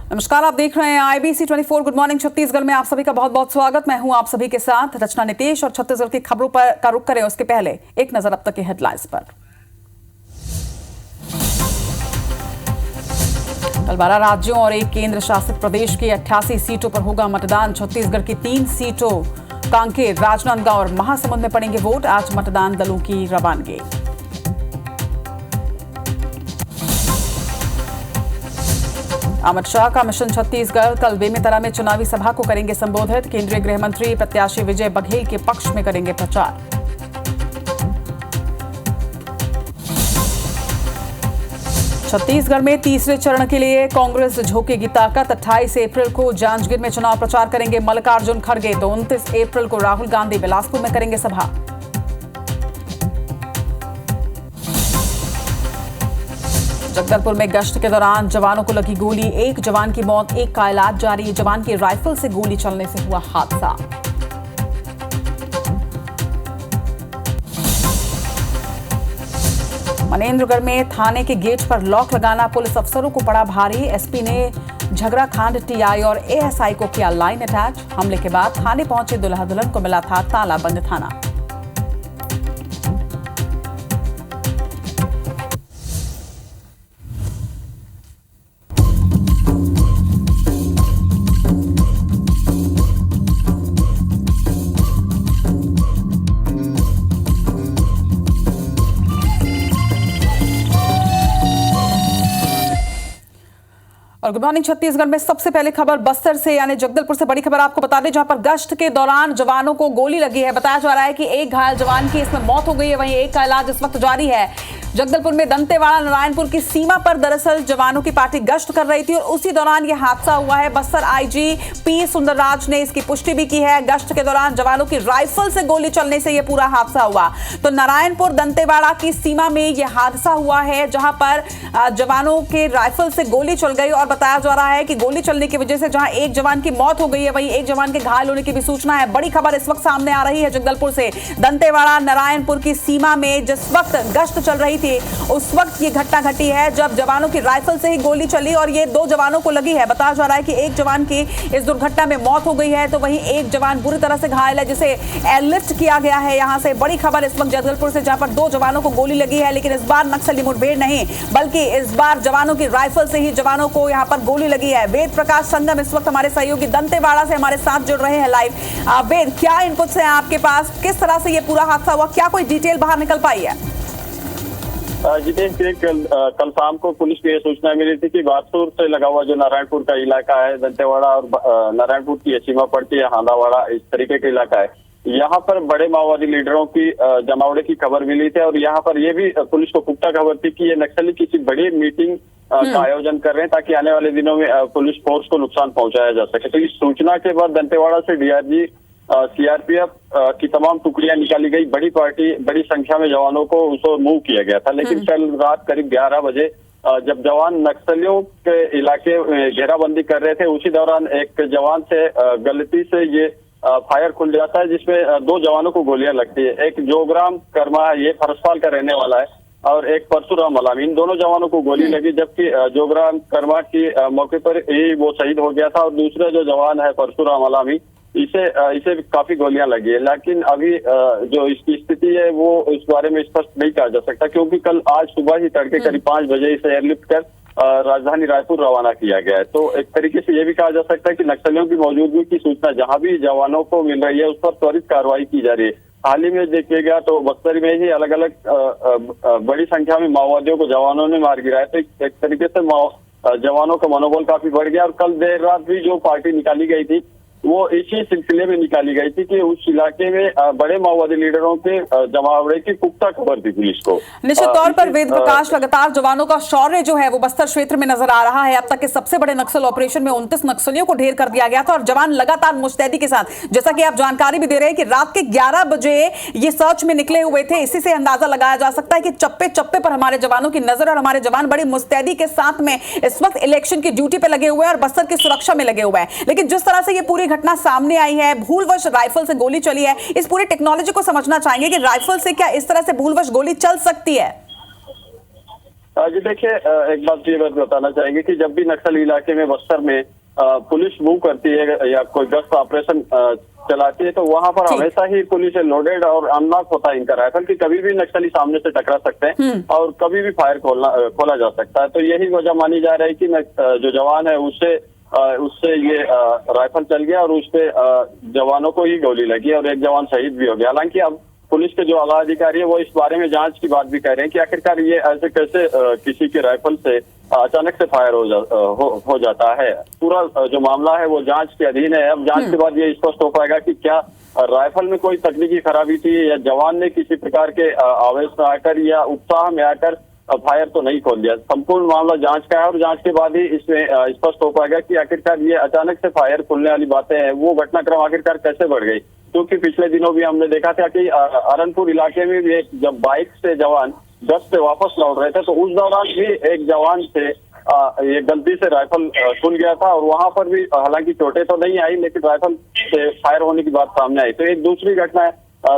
नमस्कार, आप देख रहे हैं IBC 24 गुड मॉर्निंग छत्तीसगढ़ में आप सभी का बहुत बहुत स्वागत। मैं हूं आप सभी के साथ रचना नितेश और छत्तीसगढ़ की खबरों पर का रुख करें उसके पहले एक नजर अब तक के हेडलाइंस पर। कल 12 राज्यों और एक केंद्र शासित प्रदेश की 88 सीटों पर होगा मतदान। छत्तीसगढ़ की 3 सीटों कांकेर, राजनांदगांव और महासमुंद में पड़ेंगे वोट। आज मतदान दलों की रवानगी। अमित शाह का मिशन छत्तीसगढ़ कल बेमेतरा में चुनावी सभा को करेंगे संबोधित। केंद्रीय गृह मंत्री प्रत्याशी विजय बघेल के पक्ष में करेंगे प्रचार। छत्तीसगढ़ में तीसरे चरण के लिए कांग्रेस झोंकेगी ताकत। 28 अप्रैल को जांजगीर में चुनाव प्रचार करेंगे मल्लिकार्जुन खड़गे, तो 29 अप्रैल को राहुल गांधी बिलासपुर में करेंगे सभा। जगदलपुर में गश्त के दौरान जवानों को लगी गोली, एक जवान की मौत, एक का इलाज जारी। जवान की राइफल से गोली चलने से हुआ हादसा। मनेन्द्रगढ़ में थाने के गेट पर लॉक लगाना पुलिस अफसरों को पड़ा भारी। एसपी ने झगराखांड टीआई और एएसआई को किया लाइन अटैच। हमले के बाद थाने पहुंचे दुल्हा दुल्हन को मिला था ताला बंद थाना। और गुड मॉर्निंग छत्तीसगढ़ में सबसे पहले खबर बस्तर से यानी जगदलपुर से बड़ी खबर आपको बता दें, जहां पर गश्त के दौरान जवानों को गोली लगी है। बताया जा रहा है कि एक घायल जवान की इसमें मौत हो गई है, वहीं एक का इलाज इस वक्त जारी है। जगदलपुर में दंतेवाड़ा नारायणपुर की सीमा पर दरअसल जवानों की पार्टी गश्त कर रही थी और उसी दौरान यह हादसा हुआ है। बस्तर आईजी पी सुंदरराज ने इसकी पुष्टि भी की है। गश्त के दौरान जवानों की राइफल से गोली चलने से यह पूरा हादसा हुआ। तो नारायणपुर दंतेवाड़ा की सीमा में यह हादसा हुआ है, जहां पर जवानों के राइफल से गोली चल गई और बताया जा रहा है कि गोली चलने की वजह से जहां एक जवान की मौत हो गई है, वहीं एक जवान के घायल होने की भी सूचना है। बड़ी खबर इस वक्त सामने आ रही है जगदलपुर से। दंतेवाड़ा नारायणपुर की सीमा में जिस वक्त गश्त चल रही थी उस वक्त ये घटना घटी है जब जवानों की राइफल से ही गोली चली और ये 2 जवानों को लगी है। बताया जा रहा है कि एक जवान की इस दुर्घटना में मौत हो गई है, तो वहीं एक जवान बुरी तरह से घायल है जिसे एयरलिफ्ट किया गया है। यहां से बड़ी खबर इस वक्त जगदलपुर से, जहां पर 2 जवानों को गोली लगी है, लेकिन इस बार नक्सली मुठभेड़ नहीं बल्कि इस बार जवानों की राइफल से ही जवानों को यहां पर गोली लगी है। वेद प्रकाश संगम इस वक्त हमारे सहयोगी दंतेवाड़ा से हमारे साथ जुड़ रहे हैं लाइव। वेद, क्या इनपुट्स हैं आपके पास, किस तरह से ये पूरा हादसा हुआ, क्या कोई डिटेल बाहर निकल पाई है? जितेंद्र, कल शाम को पुलिस को यह सूचना मिली थी कि बारसूर से लगा हुआ जो नारायणपुर का इलाका है, दंतेवाड़ा और नारायणपुर की सीमा पड़ती है, हांदावाड़ा, इस तरीके का इलाका है। यहाँ पर बड़े माओवादी लीडरों की जमावड़े की खबर मिली थी और यहाँ पर यह भी पुलिस को पुख्ता खबर थी कि ये नक्सली किसी बड़ी मीटिंग का आयोजन कर रहे हैं ताकि आने वाले दिनों में पुलिस फोर्स को नुकसान पहुंचाया जा सके। तो इस सूचना के बाद दंतेवाड़ा से डीआरजी, सीआरपीएफ की तमाम टुकड़ियां निकाली गई। बड़ी संख्या में जवानों को उसको मूव किया गया था, लेकिन कल रात करीब 11 बजे जब जवान नक्सलियों के इलाके में घेराबंदी कर रहे थे, उसी दौरान एक जवान से गलती से ये फायर खुल जाता है जिसमें 2 जवानों को गोलियां लगती है। एक जोगराम कर्मा, ये फरसपाल का रहने वाला है, और एक परशुराम मलामी, इन दोनों जवानों को गोली लगी, जबकि जोगराम कर्मा की मौके पर ही वो शहीद हो गया था और दूसरा जो जवान है परशुराम मलामी, इसे काफी गोलियां लगी है। लेकिन अभी जो इसकी स्थिति है वो इस बारे में स्पष्ट नहीं कहा जा सकता, क्योंकि कल आज सुबह ही तड़के करीब 5 बजे इसे एयरलिफ्ट कर राजधानी रायपुर रवाना किया गया है। तो एक तरीके से ये भी कहा जा सकता है कि नक्सलियों की मौजूदगी की सूचना जहां भी जवानों को मिल रही है उस पर त्वरित कार्रवाई की जा रही है। हाल ही में देखिएगा तो बस्तर में ही अलग अलग बड़ी संख्या में माओवादियों को जवानों ने मार गिराया। तो एक तरीके से जवानों का मनोबल काफी बढ़ गया और कल देर रात भी जो पार्टी निकाली गई थी वो इसी सिलसिले में निकाली गई थी कि उस इलाके में बड़े माओवादी लीडरों के जमावड़े की पुख्ता खबर थी पुलिस को। निश्चित तौर पर वेद प्रकाश, लगातार जवानों का शौर्य जो है वो बस्तर क्षेत्र में नजर आ रहा है। अब तक के सबसे बड़े नक्सल ऑपरेशन में 29 नक्सलियों को ढेर कर दिया गया था और जवान लगातार मुस्तैदी के साथ, जैसा कि आप जानकारी भी दे रहे हैं कि रात के 11 बजे ये सर्च में निकले हुए थे। इसी से अंदाजा लगाया जा सकता है कि चप्पे चप्पे पर हमारे जवानों की नजर और हमारे जवान बड़ी मुस्तैदी के साथ में इस वक्त इलेक्शन की ड्यूटी पे लगे हुए हैं और बस्तर की सुरक्षा में लगे हुए हैं। लेकिन जिस तरह से ये पूरी घटना सामने आई है, भूलवश राइफल से गोली चली है, इस पूरी टेक्नोलॉजी को समझना चाहेंगे कि राइफल से क्या इस तरह से भूलवश गोली चल सकती है? जी देखिए, एक बात ये बताना चाहेंगे कि जब भी नक्सल इलाके में बस्तर में पुलिस मूव करती है या कोई गश्त ऑपरेशन चलाती है तो वहां पर हमेशा ही पुलिस लोडेड और अनलॉक होता है इनका राइफल कि कभी भी नक्सली सामने से टकरा सकते हैं और कभी भी फायर खोला जा सकता है। तो यही वजह मानी जा रही है कि जो जवान है उससे ये राइफल चल गया और उससे जवानों को ही गोली लगी और एक जवान शहीद भी हो गया। हालांकि अब पुलिस के जो आला अधिकारी है वो इस बारे में जांच की बात भी कह रहे हैं कि आखिरकार ये ऐसे कैसे किसी के राइफल से अचानक से फायर हो जाता है। पूरा जो मामला है वो जांच के अधीन है। अब जांच के बाद ये स्पष्ट हो पाएगा कि क्या राइफल में कोई तकनीकी खराबी थी या जवान ने किसी प्रकार के आवेश में आकर या उत्साह में आकर फायर तो नहीं खोल दिया। संपूर्ण मामला जांच का है और जांच के बाद ही इसमें स्पष्ट हो पाएगा कि आखिरकार ये अचानक से फायर खुलने वाली बातें हैं वो घटनाक्रम आखिरकार कैसे बढ़ गई। क्योंकि पिछले दिनों भी हमने देखा था कि अरनपुर इलाके में भी जब बाइक से जवान गश्त से वापस लौट रहे थे तो उस दौरान भी एक जवान से ये गलती से राइफल खुल गया था और वहां पर भी हालांकि चोटें तो नहीं आई लेकिन राइफल से फायर होने की बात सामने आई। तो एक दूसरी घटना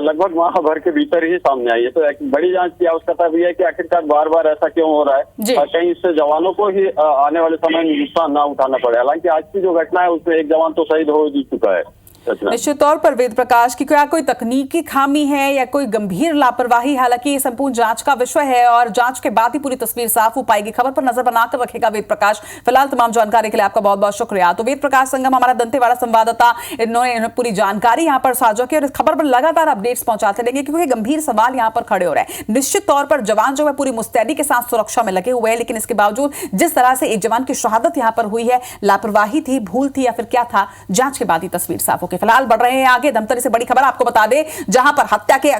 लगभग माह भर के भीतर ही सामने आई है। तो एक बड़ी जांच की आवश्यकता भी है कि आखिरकार बार बार ऐसा क्यों हो रहा है और कहीं इससे जवानों को ही आने वाले समय में नुकसान ना उठाना पड़े। हालांकि आज की जो घटना है उसमें एक जवान तो शहीद हो ही चुका है। निश्चित तौर पर वेद प्रकाश की क्या कोई तकनीकी खामी है या कोई गंभीर लापरवाही, हालांकि ये संपूर्ण जांच का विषय है और जांच के बाद ही पूरी तस्वीर साफ हो पाएगी। खबर पर नजर बनाकर रखेगा वेद प्रकाश। फिलहाल तमाम जानकारी के लिए आपका बहुत बहुत शुक्रिया। तो वेद प्रकाश संगम हमारा दंतेवाड़ा संवाददाता, इन्होंने पूरी जानकारी यहाँ पर साझा की और इस खबर पर लगातार अपडेट्स पहुंचाते रहेंगे क्योंकि गंभीर सवाल यहाँ पर खड़े हो रहे हैं। निश्चित तौर पर जवान जो है पूरी मुस्तैदी के साथ सुरक्षा में लगे हुए हैं, लेकिन इसके बावजूद जिस तरह से एक जवान की शहादत यहाँ पर हुई है, लापरवाही थी, भूल थी या फिर क्या था, जांच के बाद ही तस्वीर साफ होगी। फिलहाल बढ़ रहे हैं आगे। धमतरी से बड़ी खबर आपको बता दें, जहां पर हत्या के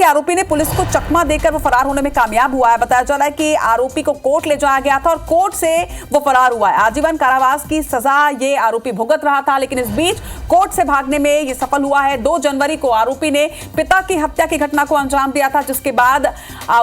आरोपी ने पुलिस को चकमा देकर वो फरार होने में कामयाब हुआ है। बताया जा रहा है कि आरोपी को कोर्ट ले जाया गया था और कोर्ट से वो फरार हुआ है। आजीवन कारावास की सजा ये आरोपी भुगत रहा था, लेकिन इस बीच कोर्ट से भागने में ये सफल हुआ है। 2 जनवरी को आरोपी ने पिता की हत्या की घटना को अंजाम दिया था, जिसके बाद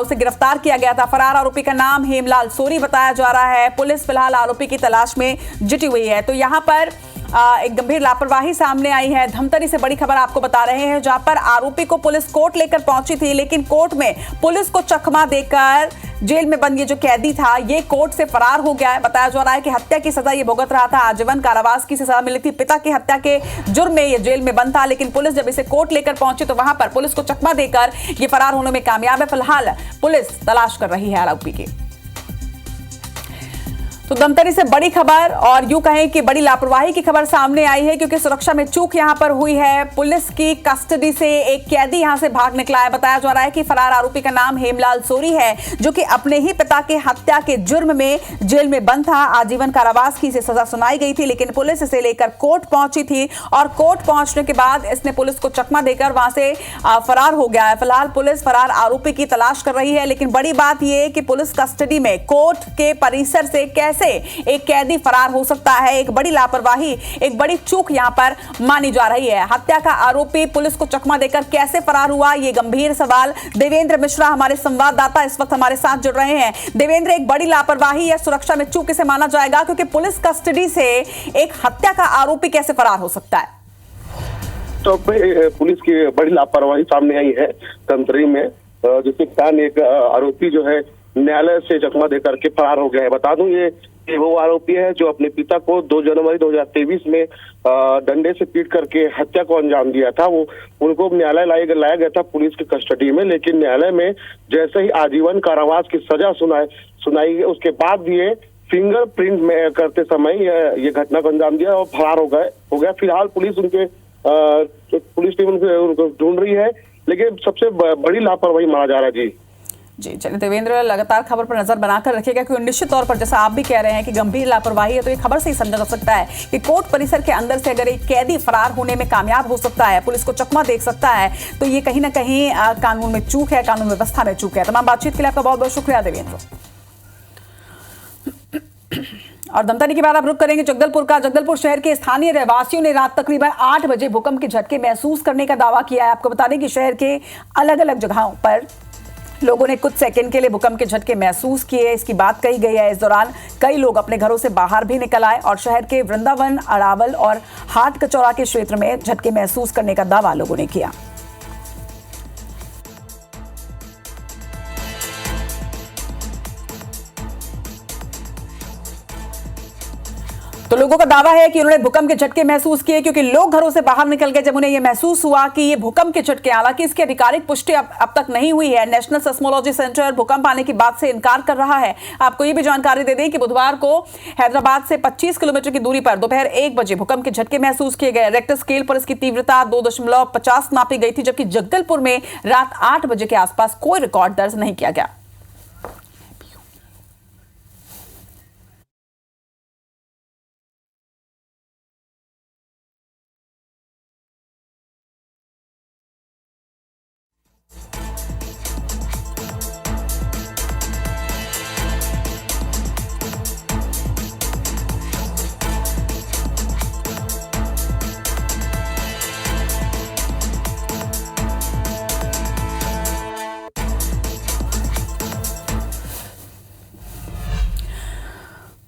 उसे गिरफ्तार किया गया था। फरार आरोपी का नाम हेमलाल सोरी बताया जा रहा है। पुलिस फिलहाल आरोपी की तलाश में जुटी हुई है। तो यहां पर एक गंभीर लापरवाही सामने आई है। धमतरी से बड़ी खबर आपको बता रहे हैं, जहां पर आरोपी को पुलिस कोर्ट लेकर पहुंची थी, लेकिन कोर्ट में पुलिस को चकमा देकर जेल में बंद ये जो कैदी था ये कोर्ट से फरार हो गया है। बताया जा रहा है कि हत्या की सजा ये भुगत रहा था, आजीवन कारावास की सजा मिली थी। पिता की हत्या के जुर्म में ये जेल में बंद था, लेकिन पुलिस जब इसे कोर्ट लेकर पहुंची तो वहां पर पुलिस को चकमा देकर ये फरार होने में कामयाब है। फिलहाल पुलिस तलाश कर रही है आरोपी की। तो धमतरी से बड़ी खबर और यूं कहें कि बड़ी लापरवाही की खबर सामने आई है, क्योंकि सुरक्षा में चूक यहां पर हुई है। पुलिस की कस्टडी से एक कैदी यहां से भाग निकला है। बताया जा रहा है कि फरार आरोपी का नाम हेमलाल सोरी है, जो कि अपने ही पिता के हत्या के जुर्म में जेल में बंद था। आजीवन कारावास की इसे सजा सुनाई गई थी, लेकिन पुलिस इसे लेकर कोर्ट पहुंची थी और कोर्ट पहुंचने के बाद इसने पुलिस को चकमा देकर वहां से फरार हो गया है। फिलहाल पुलिस फरार आरोपी की तलाश कर रही है, लेकिन बड़ी बात यह कि पुलिस कस्टडी में कोर्ट के परिसर से कैसे एक कैदी फरार हो सकता है। एक बड़ी लापरवाही, एक बड़ी चूक यहां पर मानी जा रही है। हत्या का आरोपी पुलिस को चकमा देकर कैसे फरार हुआ, ये गंभीर सवाल। देवेंद्र मिश्रा हमारे संवाददाता इस वक्त हमारे साथ जुड़ रहे हैं। देवेंद्र, एक बड़ी लापरवाही या सुरक्षा में चूक इसे माना जाएगा, क्योंकि पुलिस कस्टडी से एक हत्या का आरोपी कैसे फरार हो सकता है? तो पुलिस की बड़ी लापरवाही सामने आई है धमतरी में, जिसके कारण एक आरोपी जो है न्यायालय से चकमा देकर के फरार हो गया है। बता दूं ये वो आरोपी है जो अपने पिता को 2 जनवरी 2023 में डंडे से पीट करके हत्या को अंजाम दिया था। वो उनको न्यायालय लाया गया था पुलिस की कस्टडी में, लेकिन न्यायालय में जैसे ही आजीवन कारावास की सजा सुनाई गई उसके बाद ये फिंगरप्रिंट में करते समय ये घटना को अंजाम दिया और फरार हो गया। फिलहाल पुलिस पुलिस टीम उनको ढूंढ रही है, लेकिन सबसे बड़ी लापरवाही माना जा रहा है। जी चलिए देवेंद्र, लगातार खबर पर नजर बनाकर रखिएगा, क्योंकि निश्चित तौर पर जैसा आप भी कह रहे हैं कि गंभीर लापरवाही है, तो ये खबर से ही समझा जा सकता है कि कोर्ट परिसर के अंदर से अगर एक कैदी फरार होने में कामयाब हो सकता है, पुलिस को चकमा देख सकता है, तो ये कहीं ना कहीं कानून में चूक है, कानून व्यवस्था में चूक है। तमाम बातचीत के लिए आपका बहुत बहुत शुक्रिया देवेंद्र। और धमतरी के बाद आप रुक करेंगे जगदलपुर का। जगदलपुर शहर के स्थानीय रहवासियों ने रात तकरीबन 8 बजे भूकंप के झटके महसूस करने का दावा किया है। आपको बता दें कि शहर के अलग अलग जगहों पर लोगों ने कुछ सेकंड के लिए भूकंप के झटके महसूस किए, इसकी बात कही गई है। इस दौरान कई लोग अपने घरों से बाहर भी निकल आए और शहर के वृंदावन, अरावल और हाट कचौरा के क्षेत्र में झटके महसूस करने का दावा लोगों ने किया। तो लोगों का दावा है कि उन्होंने भूकंप के झटके महसूस किए, क्योंकि लोग घरों से बाहर निकल गए जब उन्हें यह महसूस हुआ कि ये भूकंप के झटके। हालांकि इसकी आधिकारिक पुष्टि अब तक नहीं हुई है। नेशनल सेस्मोलॉजी सेंटर भूकंप आने की बात से इनकार कर रहा है। आपको यह भी जानकारी दे दें कि बुधवार को हैदराबाद से 25 किलोमीटर की दूरी पर दोपहर 1 बजे भूकंप के झटके महसूस किए गए। रेक्टर स्केल पर इसकी तीव्रता 2.50 नापी गई थी, जबकि जगदलपुर में रात 8 बजे के आसपास कोई रिकॉर्ड दर्ज नहीं किया गया।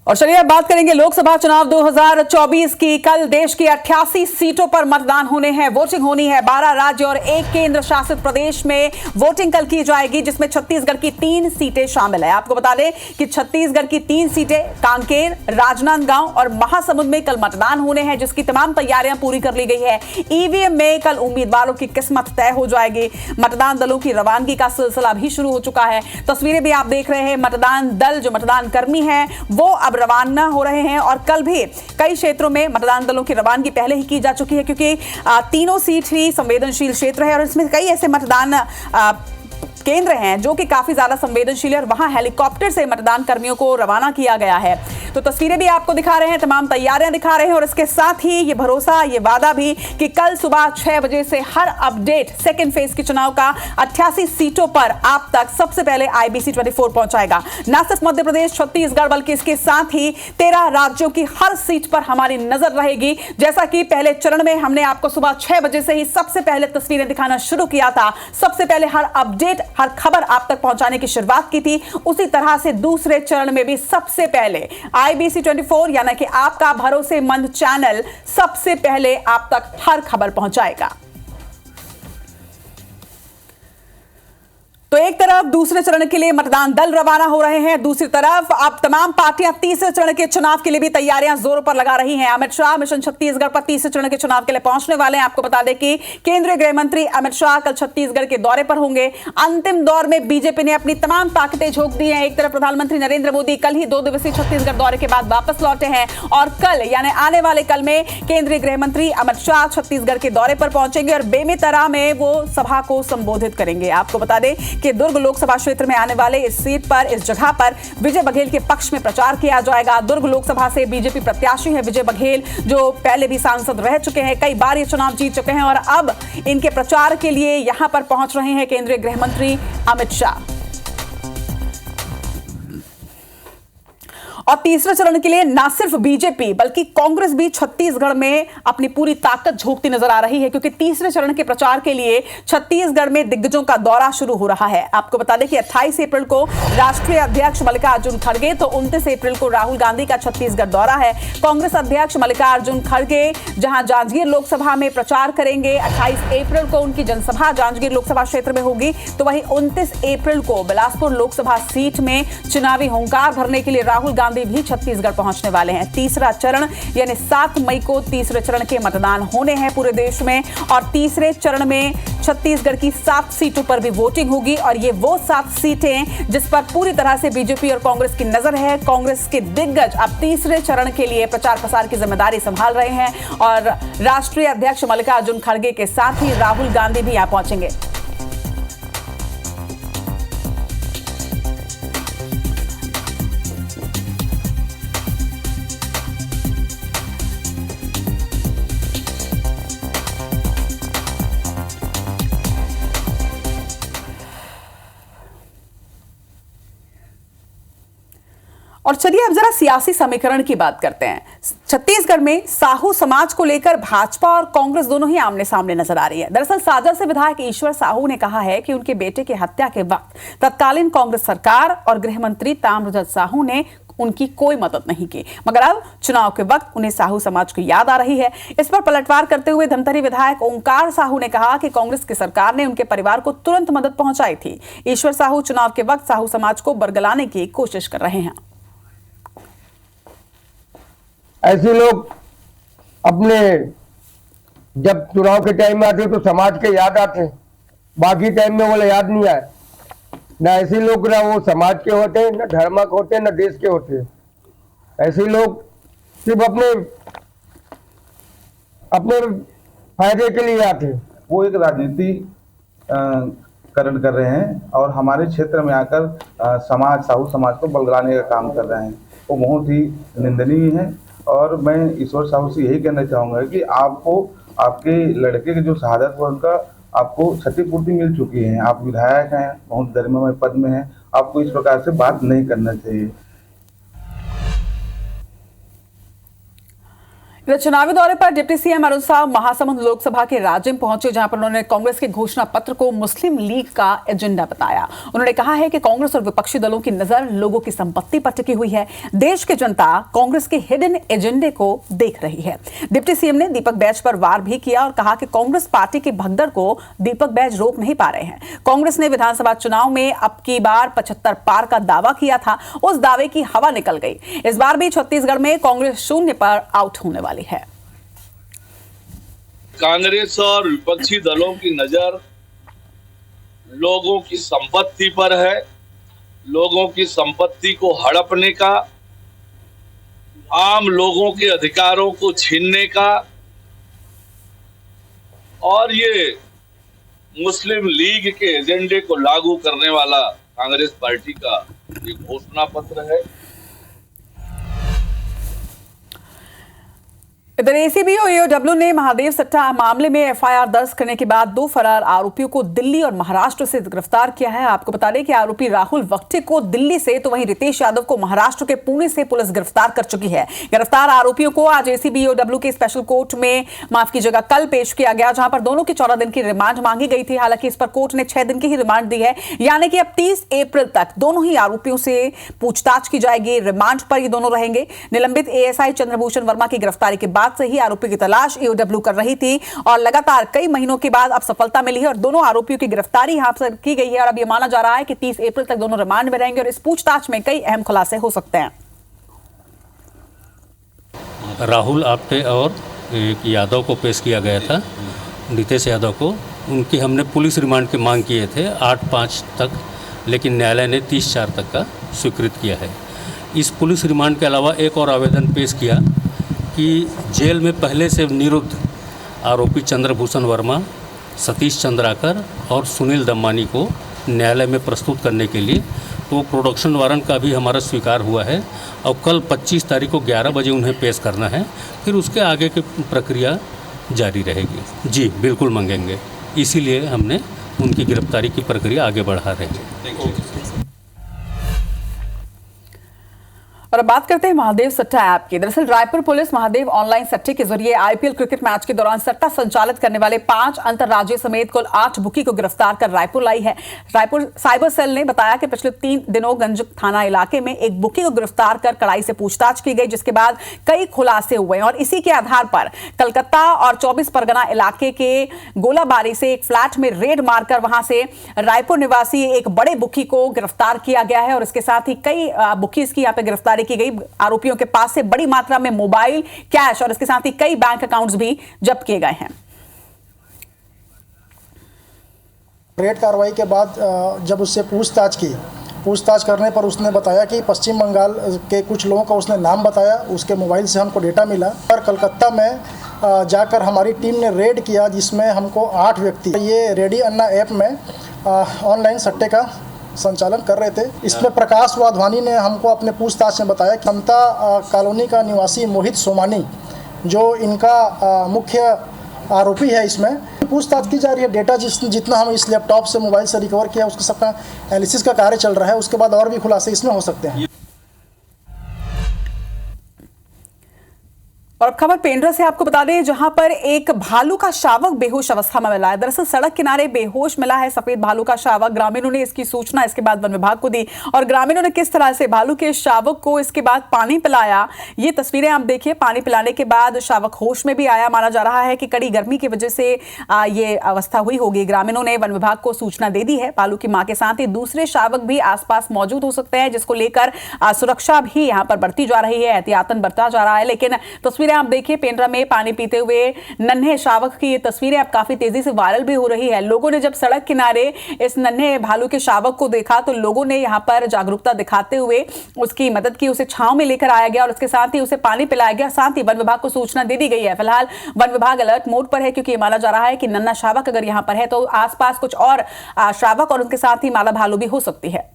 और चलिए अब बात करेंगे लोकसभा चुनाव 2024 की। कल देश की 88 सीटों पर मतदान होने हैं, वोटिंग होनी है। 12 राज्य और 1 केंद्र शासित प्रदेश में वोटिंग कल की जाएगी, जिसमें छत्तीसगढ़ की 3 सीटें शामिल है। आपको बता दें कि छत्तीसगढ़ की 3 सीटें कांकेर, राजनांदगांव और महासमुंद में कल मतदान होने हैं, जिसकी तमाम तैयारियां पूरी कर ली गई है। ईवीएम में कल उम्मीदवारों की किस्मत तय हो जाएगी। मतदान दलों की रवानगी का सिलसिला भी शुरू हो चुका है। तस्वीरें भी आप देख रहे हैं। मतदान दल जो मतदान कर्मी हैं वो अब रवाना हो रहे हैं, और कल भी कई क्षेत्रों में मतदान दलों की रवानगी पहले ही की जा चुकी है, क्योंकि तीनों सीट ही संवेदनशील क्षेत्र है और इसमें कई ऐसे मतदान केंद्र हैं जो कि काफी ज्यादा संवेदनशील है, और वहां हेलीकॉप्टर से मतदान कर्मियों को रवाना किया गया है। तो तस्वीरें भी आपको दिखा रहे हैं, तमाम तैयारियां दिखा रहे हैं, और इसके साथ ही ये भरोसा, ये वादा भी कि कल सुबह 6 बजे से हर अपडेट सेकेंड फेज के चुनाव का 88 सीटों पर आप तक सबसे पहले IBC 24 पहुंचाएगा। न सिर्फ मध्य प्रदेश, छत्तीसगढ़, बल्कि इसके साथ ही 13 राज्यों की हर सीट पर हमारी नजर रहेगी। जैसा कि पहले चरण में हमने आपको सुबह 6 बजे से ही सबसे पहले तस्वीरें दिखाना शुरू किया था, सबसे पहले हर अपडेट, हर खबर आप तक पहुंचाने की शुरुआत की थी, उसी तरह से दूसरे चरण में भी सबसे पहले IBC 24 यानी कि आपका भरोसेमंद चैनल सबसे पहले आप तक हर खबर पहुंचाएगा। तो एक तरफ दूसरे चरण के लिए मतदान दल रवाना हो रहे हैं, दूसरी तरफ अब तमाम पार्टियां तीसरे चरण के चुनाव के लिए भी तैयारियां जोरों पर लगा रही हैं। अमित शाह मिशन छत्तीसगढ़ पर तीसरे चरण के चुनाव के लिए पहुंचने वाले हैं। आपको बता दें कि केंद्रीय गृह मंत्री अमित शाह कल छत्तीसगढ़ के दौरे पर होंगे। अंतिम दौर में बीजेपी ने अपनी तमाम ताकतें झोंक दी हैं। एक तरफ प्रधानमंत्री नरेंद्र मोदी कल ही 2 दिवसीय छत्तीसगढ़ दौरे के बाद वापस लौटे हैं, और कल यानी आने वाले कल में केंद्रीय गृह मंत्री अमित शाह छत्तीसगढ़ के दौरे पर पहुंचेंगे और बेमेतरा में वो सभा को संबोधित करेंगे। आपको बता दें कि दुर्ग लोकसभा क्षेत्र में आने वाले इस सीट पर, इस जगह पर विजय बघेल के पक्ष में प्रचार किया जाएगा। दुर्ग लोकसभा से बीजेपी प्रत्याशी है विजय बघेल, जो पहले भी सांसद रह चुके हैं, कई बार ये चुनाव जीत चुके हैं, और अब इनके प्रचार के लिए यहां पर पहुंच रहे हैं केंद्रीय गृह मंत्री अमित शाह। और तीसरे चरण के लिए न सिर्फ बीजेपी बल्कि कांग्रेस भी छत्तीसगढ़ में अपनी पूरी ताकत झोंकती नजर आ रही है, क्योंकि तीसरे चरण के प्रचार के लिए छत्तीसगढ़ में दिग्गजों का दौरा शुरू हो रहा है। आपको बता दें कि 28 अप्रैल को राष्ट्रीय अध्यक्ष मल्लिकार्जुन खड़गे, तो 29 अप्रैल को राहुल गांधी का छत्तीसगढ़ दौरा है। कांग्रेस अध्यक्ष मल्लिकार्जुन खड़गे जहां जांजगीर लोकसभा में प्रचार करेंगे, 28 अप्रैल को उनकी जनसभा जांजगीर लोकसभा क्षेत्र में होगी, तो वहीं 29 अप्रैल को बिलासपुर लोकसभा सीट में चुनावी हुंकार भरने के लिए राहुल गांधी भी छत्तीसगढ़ पहुंचने वाले हैं। तीसरा चरण यानी 7 मई को तीसरे चरण के मतदान होने हैं पूरे देश में, और तीसरे चरण में छत्तीसगढ़ की 7 सीटों पर भी वोटिंग होगी, और ये वो 7 सीटें जिस पर पूरी तरह से बीजेपी और कांग्रेस की नजर है। कांग्रेस के दिग्गज अब तीसरे चरण के लिए प्रचार प्रसार की जिम्मेदारी संभाल रहे हैं, और राष्ट्रीय अध्यक्ष मल्लिकार्जुन खड़गे के साथ ही राहुल गांधी भी यहां पहुंचेंगे। और चलिए अब जरा सियासी समीकरण की बात करते हैं। छत्तीसगढ़ में साहू समाज को लेकर भाजपा और कांग्रेस दोनों ही आमने सामने नजर आ रही है। दरअसल सागर से विधायक ईश्वर साहू ने कहा है कि उनके बेटे की हत्या के वक्त तत्कालीन कांग्रेस सरकार और गृह मंत्री ताम्रध्वज साहू ने उनकी कोई मदद नहीं की, मगर अब चुनाव के वक्त उन्हें साहू समाज की याद आ रही है। इस पर पलटवार करते हुए धमतरी विधायक ओंकार साहू ने कहा कि कांग्रेस की सरकार ने उनके परिवार को तुरंत मदद पहुंचाई थी। ईश्वर साहू चुनाव के वक्त साहू समाज को बरगलाने की कोशिश कर रहे हैं। ऐसे लोग अपने जब चुनाव के टाइम में आते तो समाज के याद आते, बाकी टाइम में बोले याद नहीं आए। ना ऐसे लोग ना वो समाज के होते हैं, ना धर्म के होते हैं, ना देश के होते हैं। ऐसे लोग सिर्फ अपने फायदे के लिए आते हैं। वो एक राजनीति करण कर रहे हैं और हमारे क्षेत्र में आकर साहू समाज को बलगाने का काम कर रहे हैं। वो बहुत ही निंदनीय है और मैं ईश्वर साहू से यही कहना चाहूँगा कि आपको आपके लड़के की जो शहादत हुआ उनका आपको क्षतिपूर्ति मिल चुकी है। आप विधायक हैं, बहुत गरिमामय पद में हैं, आपको इस प्रकार से बात नहीं करना चाहिए। इधर चुनावी दौरे पर डिप्टी सीएम अरुण साव महासमुंद लोकसभा के राजिम पहुंचे, जहां पर उन्होंने कांग्रेस के घोषणा पत्र को मुस्लिम लीग का एजेंडा बताया। उन्होंने कहा है कि कांग्रेस और विपक्षी दलों की नजर लोगों की संपत्ति पर टिकी हुई है। देश की जनता कांग्रेस के हिडन एजेंडे को देख रही है। डिप्टी सीएम ने दीपक बैज पर वार भी किया और कहा कि कांग्रेस पार्टी के भगदड़ को दीपक बैज रोक नहीं पा रहे हैं। कांग्रेस ने विधानसभा चुनाव में अब की बार 75 पार का दावा किया था, उस दावे की हवा निकल गई। इस बार भी छत्तीसगढ़ में कांग्रेस 0 पर आउट होने वाली है। कांग्रेस और विपक्षी दलों की नजर लोगों की संपत्ति पर है। लोगों की संपत्ति को हड़पने का, आम लोगों के अधिकारों को छीनने का और ये मुस्लिम लीग के एजेंडे को लागू करने वाला कांग्रेस पार्टी का ये घोषणा पत्र है। इधर एसीबी और ईओडब्ल्यू ने महादेव सट्टा मामले में एफआईआर दर्ज करने के बाद 2 फरार आरोपियों को दिल्ली और महाराष्ट्र से गिरफ्तार किया है। आपको बता दें कि आरोपी राहुल वक्टे को दिल्ली से तो वहीं रितेश यादव को महाराष्ट्र के पुणे से पुलिस गिरफ्तार कर चुकी है। गिरफ्तार आरोपियों को आज एसीबी ईओडब्ल्यू के स्पेशल कोर्ट में माफ कीजिएगा कल पेश किया गया, जहां पर दोनों की 14 दिन की रिमांड मांगी गई थी। हालांकि इस पर कोर्ट ने 6 दिन की ही रिमांड दी है, यानी कि अब 30 अप्रैल तक दोनों ही आरोपियों से पूछताछ की जाएगी। रिमांड पर ये दोनों रहेंगे। निलंबित एएसआई चंद्रभूषण वर्मा की गिरफ्तारी के बाद से ही आरोपी की तलाश ईओडब्ल्यू कर रही थी और लगातार कई महीनों के बाद अब सफलता मिली है और दोनों आरोपियों की गिरफ्तारी यहां पर की गई है। और अब यह माना जा रहा है कि 30 अप्रैल तक दोनों रिमांड में रहेंगे और इस पूछताछ में कई अहम खुलासे हो सकते हैं। राहुल आप्टे और एक यादव को पेश किया गया था, रितेश यादव को। उनकी हमने पुलिस रिमांड की मांग किए थे 8/5 तक, लेकिन न्यायालय ने 30/4 तक का स्वीकृत किया है। इस पुलिस रिमांड के अलावा एक और आवेदन पेश किया कि जेल में पहले से निरुद्ध आरोपी चंद्रभूषण वर्मा, सतीश चंद्राकर और सुनील दम्मानी को न्यायालय में प्रस्तुत करने के लिए, तो प्रोडक्शन वारंट का भी हमारा स्वीकार हुआ है और कल 25 तारीख को 11 बजे उन्हें पेश करना है। फिर उसके आगे की प्रक्रिया जारी रहेगी। जी बिल्कुल मांगेंगे, इसीलिए हमने उनकी गिरफ्तारी की प्रक्रिया आगे बढ़ा रहे हैं। और अब बात करते हैं महादेव सट्टा ऐप की। दरअसल रायपुर पुलिस महादेव ऑनलाइन सट्टे के जरिए आईपीएल क्रिकेट मैच के दौरान सट्टा संचालित करने वाले 5 अंतरराज्यीय समेत कुल 8 बुकी को गिरफ्तार कर रायपुर लाई है। रायपुर साइबर सेल ने बताया कि पिछले 3 दिनों गंज थाना इलाके में एक बुकी को गिरफ्तार कर कड़ाई से पूछताछ की गई, जिसके बाद कई खुलासे हुए और इसी के आधार पर कलकत्ता और 24 परगना इलाके के गोलाबारी से एक फ्लैट में रेड मारकर वहां से रायपुर निवासी एक बड़े बुकी को गिरफ्तार किया गया है और इसके साथ ही कई बुकीज की यहाँ पे गिरफ्तारी की गई। आरोपियों के पास से बड़ी मात्रा में मोबाइल, कैश और इसके साथ ही कई बैंक अकाउंट्स भी जब्त किए गए हैं। रेड कार्रवाई के बाद जब उससे पूछताछ करने पर उसने बताया कि पश्चिम बंगाल के कुछ लोगों का उसने नाम बताया। उसके मोबाइल से हमको डेटा मिला और कलकत्ता में जाकर हमारी टीम ने रेड किया, जिसमें हमको 8 व्यक्ति ये रेडी अन्ना ऐप में ऑनलाइन सट्टे का संचालन कर रहे थे। इसमें प्रकाश वाधवानी ने हमको अपने पूछताछ में बताया कि समता कॉलोनी का निवासी मोहित सोमानी जो इनका मुख्य आरोपी है, इसमें पूछताछ की जा रही है। डेटा जितना हम इस लैपटॉप से मोबाइल से रिकवर किया उसका सबका एनालिसिस का कार्य चल रहा है। उसके बाद और भी खुलासे इसमें हो सकते हैं। और अब खबर पेंड्रा से आपको बता दें, जहां पर एक भालू का शावक बेहोश अवस्था में मिला है। दरअसल सड़क किनारे बेहोश मिला है सफेद भालू का शावक। ग्रामीणों ने इसकी सूचना इसके बाद वन विभाग को दी और ग्रामीणों ने किस तरह से भालू के शावक को इसके बाद पानी पिलाया, ये तस्वीरें आप देखिए। पानी पिलाने के बाद शावक होश में भी आया। माना जा रहा है कि कड़ी गर्मी की वजह से ये अवस्था हुई होगी। ग्रामीणों ने वन विभाग को सूचना दे दी है। भालू की मां के साथ ही दूसरे शावक भी आसपास मौजूद हो सकते हैं, जिसको लेकर सुरक्षा भी यहां पर बढ़ती जा रही है, एहतियातन बरता जा रहा है। लेकिन तस्वीरें आप देखिए, पेंड्रा में पानी पीते हुए नन्हे शावक की ये तस्वीरें अब काफी तेजी से वायरल भी हो रही है। लोगों ने जब सड़क किनारे इस नन्हे भालू के शावक को देखा तो लोगों ने यहां पर जागरूकता दिखाते हुए उसकी मदद की, उसे छांव में लेकर आया गया और उसके साथ ही उसे पानी पिलाया गया। साथ ही वन विभाग को सूचना दे दी गई है। फिलहाल वन विभाग अलर्ट मोड पर है, क्योंकि माना जा रहा है कि नन्हा शावक अगर यहां पर है तो आसपास कुछ और शावक और उनके साथ ही माला भालू भी हो सकती है।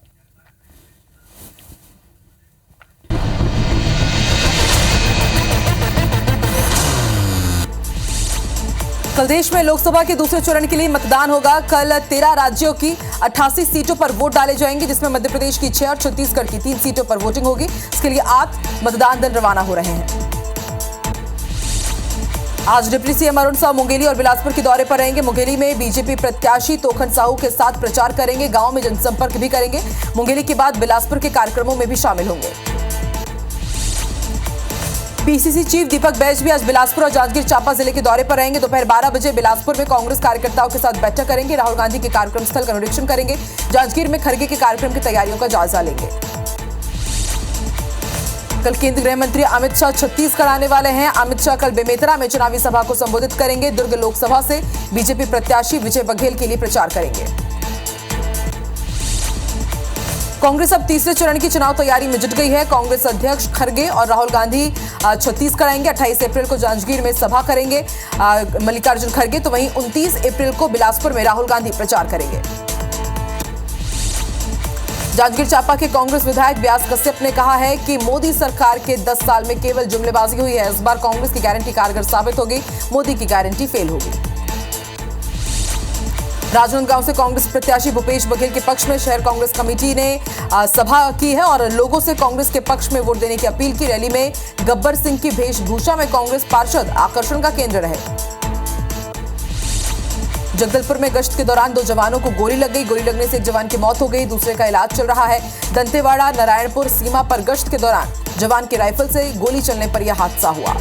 कल देश में लोकसभा के दूसरे चरण के लिए मतदान होगा। कल 13 राज्यों की 88 सीटों पर वोट डाले जाएंगे, जिसमें मध्य प्रदेश की 6 और छत्तीसगढ़ की 3 सीटों पर वोटिंग होगी। इसके लिए 8 मतदान दल रवाना हो रहे हैं। आज डिप्टी सीएम अरुण साहु मुंगेली और बिलासपुर के दौरे पर रहेंगे। मुंगेली में बीजेपी प्रत्याशी तोखन साहू के साथ प्रचार करेंगे। गांव में जनसंपर्क भी करेंगे। मुंगेली के बाद बिलासपुर के कार्यक्रमों में भी शामिल होंगे। पीसीसी चीफ दीपक बैज भी आज बिलासपुर और जांजगीर चांपा जिले के दौरे पर रहेंगे। दोपहर 12 बजे बिलासपुर में कांग्रेस कार्यकर्ताओं के साथ बैठक करेंगे। राहुल गांधी के कार्यक्रम स्थल का निरीक्षण करेंगे। जांजगीर में खरगे के कार्यक्रम की तैयारियों का जायजा लेंगे। कल केंद्रीय गृह मंत्री अमित शाह छत्तीसगढ़ आने वाले हैं। अमित शाह कल बेमेतरा में चुनावी सभा को संबोधित करेंगे। दुर्ग लोकसभा से बीजेपी प्रत्याशी विजय बघेल के लिए प्रचार करेंगे। कांग्रेस अब तीसरे चरण की चुनाव तैयारी में जुट गई है। कांग्रेस अध्यक्ष खरगे और राहुल गांधी छत्तीसगढ़ आएंगे। 28 अप्रैल को जांजगीर में सभा करेंगे मल्लिकार्जुन खरगे, तो वहीं 29 अप्रैल को बिलासपुर में राहुल गांधी प्रचार करेंगे। जांजगीर चांपा के कांग्रेस विधायक व्यास कश्यप ने कहा है कि मोदी सरकार के 10 साल में केवल जुमलेबाजी हुई है। इस बार कांग्रेस की गारंटी कारगर साबित होगी, मोदी की गारंटी फेल होगी। राजनांदगांव से कांग्रेस प्रत्याशी भूपेश बघेल के पक्ष में शहर कांग्रेस कमेटी ने सभा की है और लोगों से कांग्रेस के पक्ष में वोट देने की अपील की। रैली में गब्बर सिंह की वेशभूषा में कांग्रेस पार्षद आकर्षण का केंद्र रहे। जगदलपुर में गश्त के दौरान 2 जवानों को गोली लग गई। गोली लगने से एक जवान की मौत हो गई, दूसरे का इलाज चल रहा है। दंतेवाड़ा नारायणपुर सीमा पर गश्त के दौरान जवान की राइफल से गोली चलने पर यह हादसा हुआ।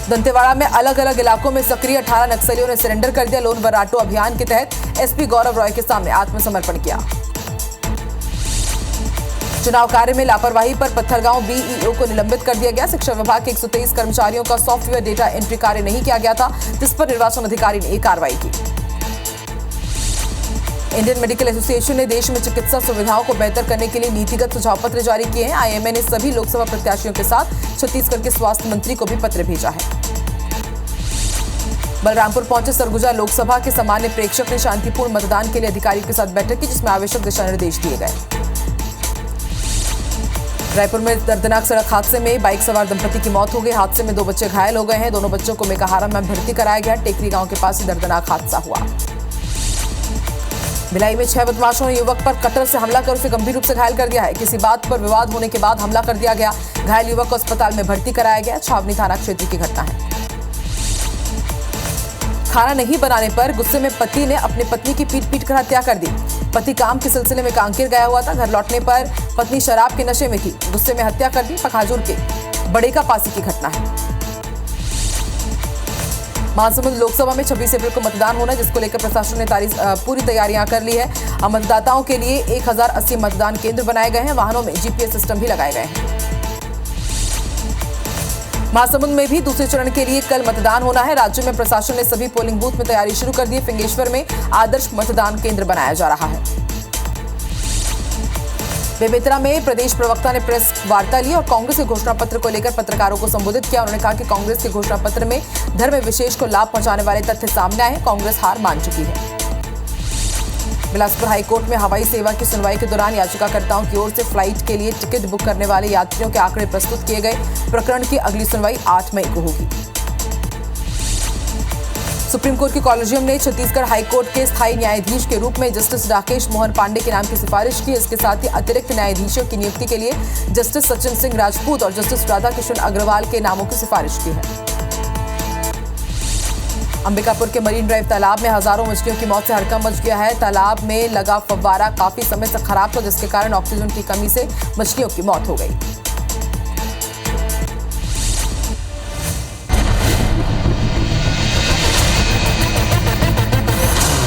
दंतेवाड़ा में अलग अलग इलाकों में सक्रिय 18 नक्सलियों ने सरेंडर कर दिया। लोन वर्राटू अभियान के तहत एसपी गौरव रॉय के सामने आत्मसमर्पण किया। चुनाव कार्य में लापरवाही पर पत्थरगांव बीईओ को निलंबित कर दिया गया। शिक्षा विभाग के 123 कर्मचारियों का सॉफ्टवेयर डेटा एंट्री कार्य नहीं किया गया था, जिस पर निर्वाचन अधिकारी ने कार्रवाई की। इंडियन मेडिकल एसोसिएशन ने देश में चिकित्सा सुविधाओं को बेहतर करने के लिए नीतिगत सुझाव पत्र जारी किए हैं। आईएमए ने सभी लोकसभा प्रत्याशियों के साथ छत्तीसगढ़ के स्वास्थ्य मंत्री को भी पत्र भेजा है। बलरामपुर पहुंचे सरगुजा लोकसभा के सामान्य प्रेक्षक ने शांतिपूर्ण मतदान के लिए अधिकारियों के साथ बैठक की, जिसमें आवश्यक दिशा निर्देश दिए गए। रायपुर में दर्दनाक सड़क हादसे में बाइक सवार दंपति की मौत हो गई। हादसे में 2 बच्चे घायल हो गए हैं। दोनों बच्चों को मेकाहारा में भर्ती कराया गया। टेकरी गांव के पास ही दर्दनाक हादसा हुआ। भिलाई में 6 बदमाशों ने युवक पर कटर से हमला कर उसे गंभीर रूप से घायल कर दिया है। किसी बात पर विवाद होने के बाद हमला कर दिया गया। घायल युवक को अस्पताल में भर्ती कराया गया। छावनी थाना क्षेत्र की घटना है। खाना नहीं बनाने पर गुस्से में पति ने अपनी पत्नी की पीट कर हत्या कर दी। पति काम के सिलसिले में कांकेर गया हुआ था। घर लौटने पर पत्नी शराब के नशे में थी, गुस्से में हत्या कर दी। पखाजूर के बड़ेका पासी की घटना है। महासमुंद लोकसभा में 26 अप्रैल को मतदान होना, जिसको लेकर प्रशासन ने पूरी तैयारियां कर ली है। मतदाताओं के लिए 1080 मतदान केंद्र बनाए गए हैं। वाहनों में जीपीएस सिस्टम भी लगाए गए हैं। महासमुंद में भी दूसरे चरण के लिए कल मतदान होना है। राज्य में प्रशासन ने सभी पोलिंग बूथ में तैयारी शुरू कर दी है। फिंगेश्वर में आदर्श मतदान केंद्र बनाया जा रहा है। बेमेतरा में प्रदेश प्रवक्ता ने प्रेस वार्ता ली और कांग्रेस के घोषणा पत्र को लेकर पत्रकारों को संबोधित किया। उन्होंने कहा कि कांग्रेस के घोषणा पत्र में धर्म विशेष को लाभ पहुंचाने वाले तथ्य सामने आए हैं। कांग्रेस हार मान चुकी है। बिलासपुर हाईकोर्ट में हवाई सेवा की सुनवाई के दौरान याचिकाकर्ताओं की ओर से फ्लाइट के लिए टिकट बुक करने वाले यात्रियों के आंकड़े प्रस्तुत किए गए। प्रकरण की अगली सुनवाई 8 मई को होगी। सुप्रीम कोर्ट के कॉलेजियम ने छत्तीसगढ़ हाईकोर्ट के स्थायी न्यायाधीश के रूप में जस्टिस राकेश मोहन पांडे के नाम की सिफारिश की। इसके साथ ही अतिरिक्त न्यायाधीशों की नियुक्ति के लिए जस्टिस सचिन सिंह राजपूत और जस्टिस राधाकिशन अग्रवाल के नामों की सिफारिश की है। अंबिकापुर के मरीन ड्राइव तालाब में हजारों मछलियों की मौत से हड़कंप मच गया है। तालाब में लगा फव्वारा काफी समय से खराब था, जिसके कारण ऑक्सीजन की कमी से मछलियों की मौत हो गई।